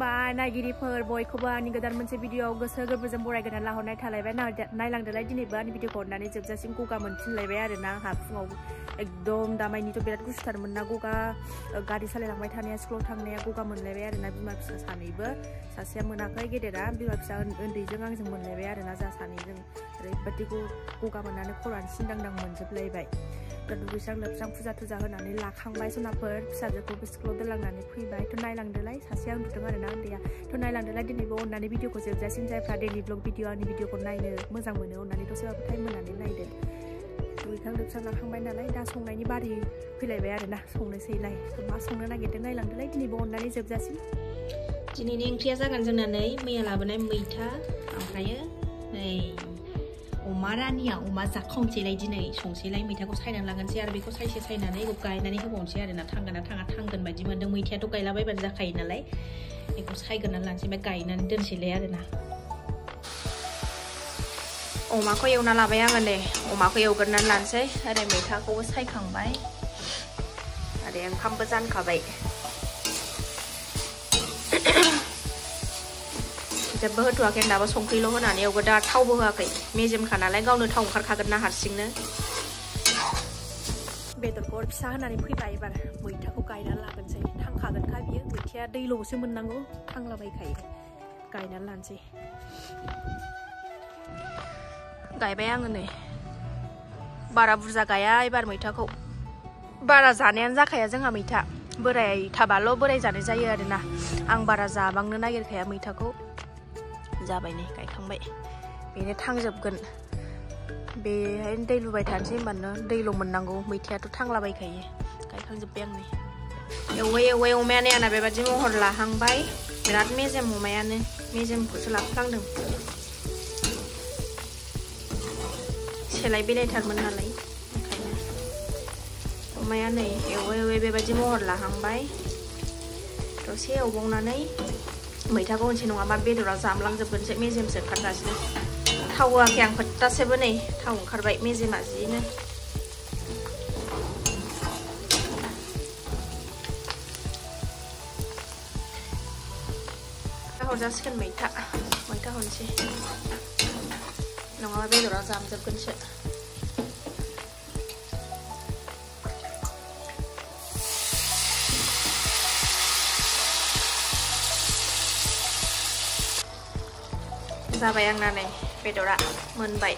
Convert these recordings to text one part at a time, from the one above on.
खुलुमबाय नायगिरिफोर बयखौबो आंनि गोदान मोनसे भिडिअआव गोसो गोरबोजों बरायगोरना लाहरनाय थालायबाय नायलांदोलाय दिनैबो आंनि भिडिअखौ अननानै जोबजासिम गगा मोनफिनलायबाय आरोना आंहा फुङाव एकदम दामायनिथ' बिराद गुसुथारमोन ना गगा गारि सालायलांबाय थानाया स्कुलाव थांनाया गगा मोनलायबाय आरोना बिमा फिसा सानैबो सासेया मोनाखै गेदेरा बिमा फिसा उन्दैजों आंजों मोनलायबाय आरोना जा सानैजों ओरैबादि गगा मोननानै खर'आनो सिनदांदां मोनजोबलायबाय दा दुगैस्रां लोबस्रां फुजा थुजा होनानै लाखांबाय सनाफोर फिसाजोखौबो स्कुलाव दोनलांनानै फैबाय थ' नायलांदोलाय सासेया उन्दुदों आरोना उन्दैया थ' नायलांदोलाय दिनैबो अननानै भिडिअखौ जोबजासिम जायफ्रा डेलि ब्लग भिडिअ आंनि भिडिअखौ नायनो मोजां मोनो अननानै दसेबाबो टाइम होनानै नायदो दुगैखां लोबस्रां लाखांबाय नालाय दा संनायनि बारि फैलायबाय आरोना संनोसैलाय मा संनो नागिरदों नायलांदोलाय दिनैबो अननानै जोबजासिम दिनैनि ओंख्रिया जागोन जोंना नै मैया लाबोनाय मैथा ओमफ्रायो नै अमा रानिया अमा जाखांसैलाय दिनै संसैलाय मैथाखौ सायनानै लागानोसै आरो बेखौ सायनानै गायनानै होबावनोसै आरोना थांगोन ना थाङा थांगोन बायदि मोन्दों मैथायाथ' गायलाबायबानो जाखायो नालाय बेखौ सायग्रोनानै लानोसै ओमफ्राय गायनानै दोनसैलाय आरोना अमाखौ एवना लाबाय आङो नै अमाखौ एवग्रोनानै लानोसै ओरै मैथाखौबो सायखांबाय आरो ओंखामबो जानखाबाय जेबो होथ'वाखै दाबो संख्रिल' होनानै एवगोन दा थावबो होआखै मेजेमखा नालाय गावनो थाव ओंखारखागोन ना हारसिंनो बेदरखौ फिसा होनानै फैबाय एबार मैथाखौ गायनानै लागोनसै थांखागोनखा बियो मैथाया दैल'सो मोननांगौ थांलाबायखायो गायनानै लानोसै गायबाय आङो नै बारा बुरजा गाया एबार मैथाखौ बारा जानायानो जाखाया जोंहा मैथा बोराय थाबाल' बोराय जानाय जायो आरोना आं बारा जाबांनो नागिरखाया मैथाखौ जाबाय नै गायखांबाय बेनो थांजोबगोन बेहायनो दै लुबाय थानोसै होनबानो दैल' मोननांगौ मैथायाथ' थांलाबायखायो गायखांजोब्बाय आं नै एवै अमायानो आंना बेबादि महर लाहांबाय बिराद मेजेम अमायानो मेजेमखौसो लाफ्लांदों सेलाय बेलायथारमोन नालाय ओंखायनो अमाया नै एवै बेबादि महर लाहांबाय दसे एवबावनानै मैथाखौ होनसै नङाबा बेदरा जामलांजोबगोनसो मेजेमसो ओंखारगासिनो थाव होआखै आं फोथासेबो नै थाव ओंखारबाय मेजेमा जिनो हरजासिगोन मैथा हरनोसै नङाबा बेदरा जामजोबगोनसो जाबाय आंना नै बेदरा मोनबाय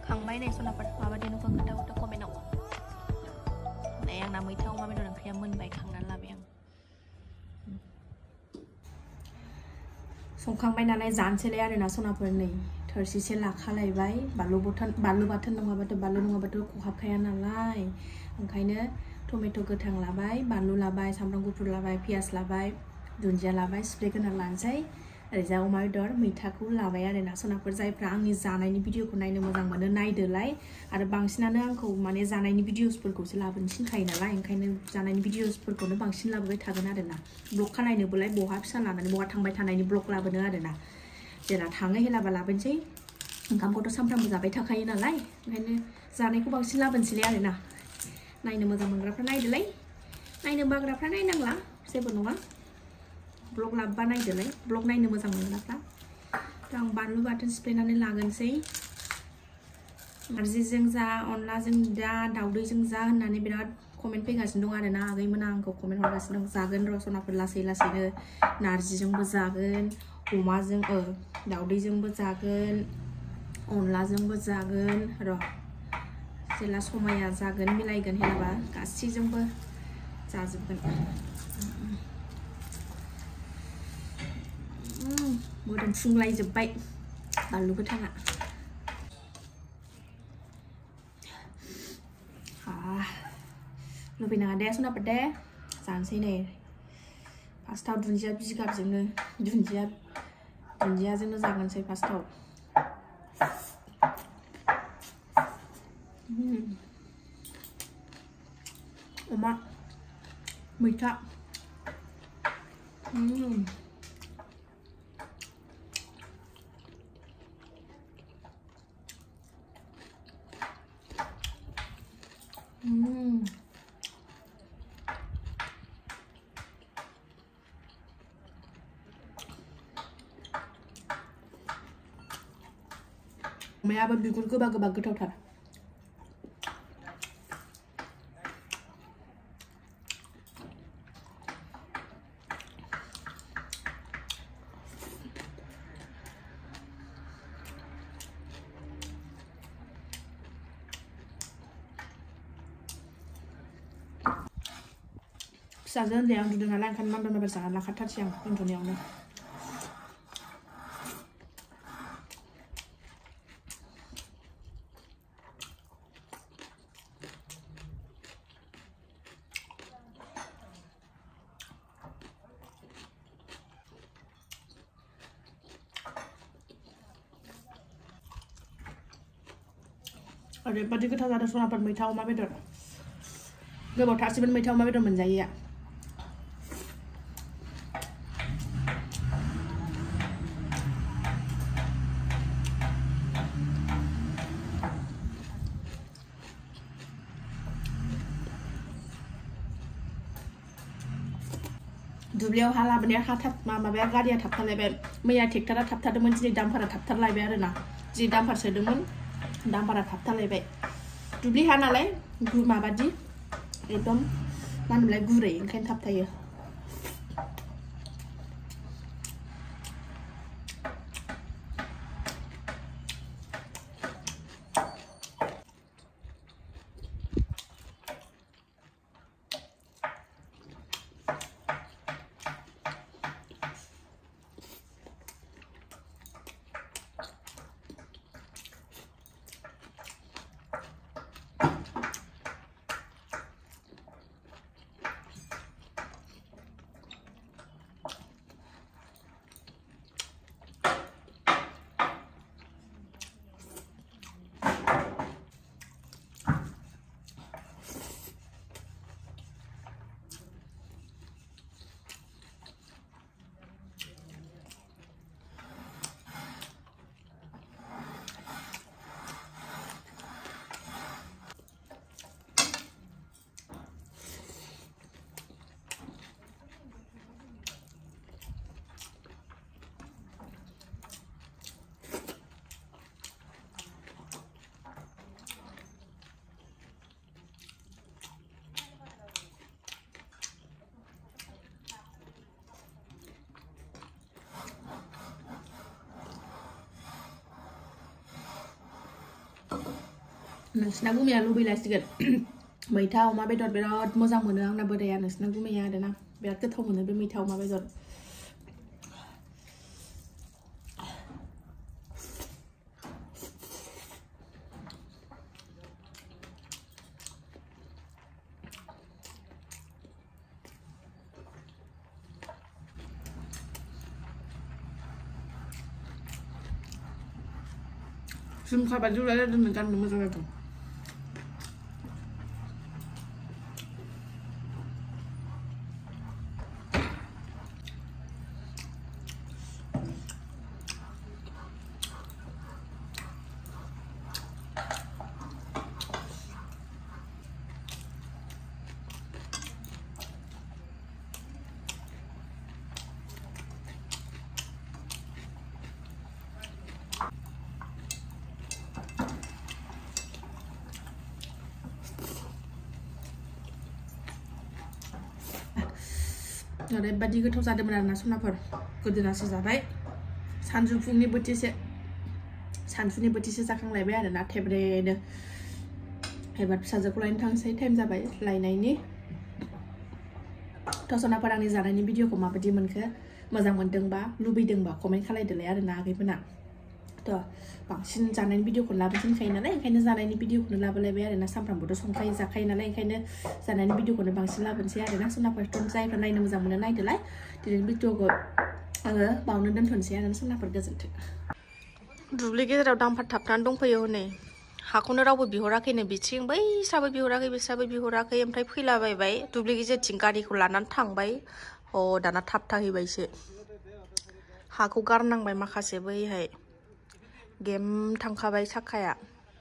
खांबाय नै सनाफोर माबायदि नुखो खोन्था कमेन्टआव नै आंना मैथा अमा बेदर ओंख्रिया मोनबाय खांनानै लाबाय आं संखांबाय नालाय जानोसैलाय आरोना सनाफोर नै थोरसिसे लाखालायबाय बानलु बाथोन नङाबाथ' खहाबखाया नालाय ओंखायनो टमेट' गोथां लाबाय बानलु लाबाय सामब्राम गुफुर लाबाय पियास लाबाय दुन्दिया लाबाय सिफ्लेग्रोना लानोसै ओरैजा अमा बेदर मैथाखौ लाबाय आरोना सनाफोर जायफ्रा आंनि जानायनि भिडिअखौ नायनो मोजां मोनो नायदोलाय आरो बांसिनानो आंखौ माने जानायनि भिडिअसफोरखौसो लाबोनो थिनखायो नालाय ओंखायनो जानायनि भिडिअसफोरखौनो बांसिन लाबोबाय थागोन आरोना ब्लग खालायनोबोलाय बहा फिसा लानानै बहा थांबाय थानायनि ब्लग लाबोनो आरोना जेला थाङो हेलाबा लाबोनोसै ओंखामखौथ' सानफ्रामबो जाबाय थाखायो नालाय ओंखायनो जानायखौ बांसिन लाबोनोसैलाय आरोना नायनो मोजां मोनग्राफ्रा नायदोलाय नायनो बाग्राफ्रा नायनांला जेबो नङा ब्लग लाबोबा नायदोलाय ब्लग नायनो मोजां मोनग्राफ्रा थ' आं बानलु बाथोन सिफ्लेनानै लागोनसै नारजिजों जा अनलाजों जा दावदैजों जा होननानै बिराद कमेन्ट फैगासिनो दं आरोना आगैमोना आंखौ कमेन्ट हरगासिनो दं जागोन र' सनाफोर लासैनो नारजिजोंबो जागोन अमाजों दावदैजोंबो जागोन अनलाजोंबो जागोन र' जेला समाया जागोन मिलायगोन हेलाबा गासैजोंबो जाजोबगोन मोदोमफुंलायजोब्बाय बानलु गोथाङा लुबैनाङा दे सनाफोर दे जानोसै नै फार्स्टआव दुन्दिया बिगाबजोंनो दुन्दियाजोंनो जागोनसै फार्स्टआव अमा मैथा मैयाबो बिगुर गोबा गोबा गोथावथार फिसाजो उन्दैया उन्दुदों नालाय ओंखायनो मामबार मामबार जाना लाखाथारसै आं उन्दुनायावनो ओरैबादि गोथाव जादों सनाफोर मैथा अमा बेदर गोबावथारसैमोन मैथा अमा बेदर मोनजायैया दुब्लियाव हा लाबोनाया माबाया गारिया थाबथालायबाय मैया ट्रेक्टरा थाबथादोंमोन दिनै दामफारा थाबथालायबाय आरोना जि दामफार सोदोंमोन दामफारा थाबथालायबाय दुब्लि हा नालाय माबादि एकदम मा होनोमोनलाय गुरै ओंखायनो थाबथायो नोंसिना गुमैया लुबैलायसिगोन मैथा अमा बेदर बिराद मोजां मोनो आंना बोराया नोंसिना गुमैया आरोना बिराद गोथाव मोनो बे मैथा अमा बेदर Sumka baju ada dengan nomor satu. ओरैबादि गोथाव जादोंमोन आरोना सनाफोर गोदोनासो जाबाय सानजुफुनि बोथिसे जाखांलायबाय आरोना थेब्रेनो एबार फिसाजोखौ लायनो थांसै टाइम जाबाय लायनायनि थ' सनाफोर आंनि जानायनि भिडिअखौ माबायदि मोनखो मोजां मोनदोंबा लुबैदोंबा कमेन्ट खालायदोलाय आरोना आगैमोना थ' बांसिन जानायनि भिडिअखौ लाबोफिनखायो नालाय ओंखायनो जानायनि भिडिअखौनो लाबोलायबाय आरोना सानफ्रामबोथ' संखायो जाखायो नालाय ओंखायनो जानायनि भिडिअखौनो बांसिन लाबोनोसै आरोना सनाफोर जायफोर नायनो मोजां मोनो नायदोलाय दिनैनि भिडिअखौ आङो बावनो दोनथ'नोसै आरोना सनाफोर गोजोन्थों दुब्लि गेजेराव दामफार थाबनानै दंफैयो हनै हाखौनो रावबो बिहराखैनो बिथिं बैस्राबो बिहराखै बिस्राबो बिहराखै ओमफ्राय फैलाबायबाय दुब्लि गेजेरथिं गारिखौ लानानै थांबाय दाना थाबथाहैबायसो हाखौ गारनांबाय माखासे बैहाय गेम थांखाबाय साखाया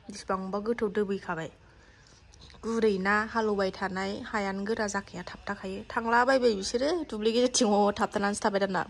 बिसिबांबा गोथौ दोबैखाबाय गुरै ना हालौबाय थानाय हायानो गोरा जाखाया थाबथाखायो थांलाबायबाय बिसोरो दुब्लि गेजेरथिं थाबथानानैसो थाबाय दाना